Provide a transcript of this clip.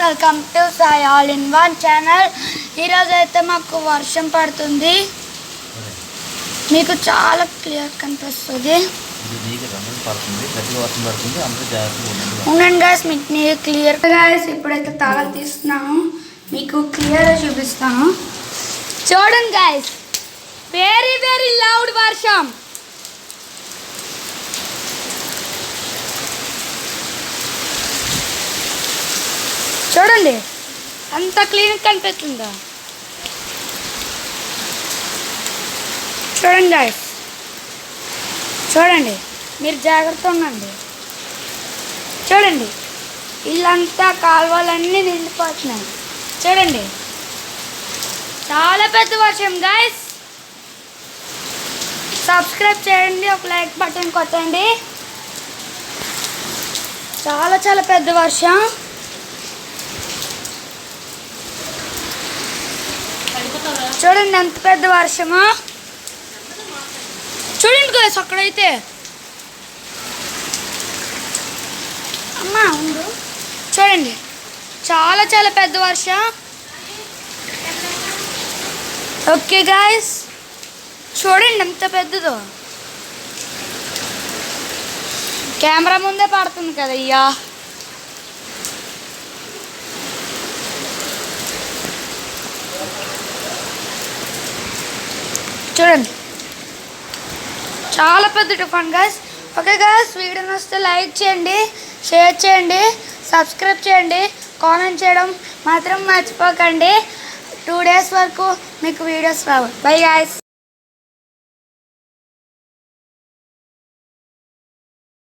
Welcome to Sai all in one channel. ఈరోజు అయితే మాకు వర్షం పడుతుంది, మీకు చాలా క్లియర్ కనిపిస్తుంది. ఉండండి గాయస్, మీకు నేను క్లియర్ గాయస్ ఇప్పుడైతే తాళం తీస్తున్నాను, మీకు క్లియర్గా చూపిస్తాను. చూడండి గాయస్, వెరీ వెరీ లౌడ్ వర్షం. చూడండి అంత క్లీన్ కనిపిస్తుందా? చూడండి గాయస్, చూడండి, మీరు జాగ్రత్త ఉండండి. చూడండి ఇల్లంతా కాలువలన్నీ నిండిపోతున్నాయి. చూడండి చాలా పెద్ద వర్షం గాయస్. సబ్స్క్రైబ్ చేయండి, ఒక లైక్ బటన్ కొట్టండి. చాలా చాలా పెద్ద వర్షం. చూడండి ఎంత పెద్ద వర్షమా. చూడండి గాయస్, అక్కడైతే అమ్మా ఉండు. చూడండి చాలా చాలా పెద్ద వర్షం. ఓకే గాయస్, చూడండి ఎంత పెద్దదో. కెమెరా ముందే పడుతుంది కదా అయ్యా. చూడండి చాలా పెద్ద తుఫాన్ గాయస్. ఓకే గాయస్, వీడియో నచ్చితే లైక్ చేయండి, షేర్ చేయండి, సబ్స్క్రైబ్ చేయండి, కామెంట్ చేయడం మాత్రం మర్చిపోకండి. 2 days వరకు మీకు వీడియోస్ రావు. By guys.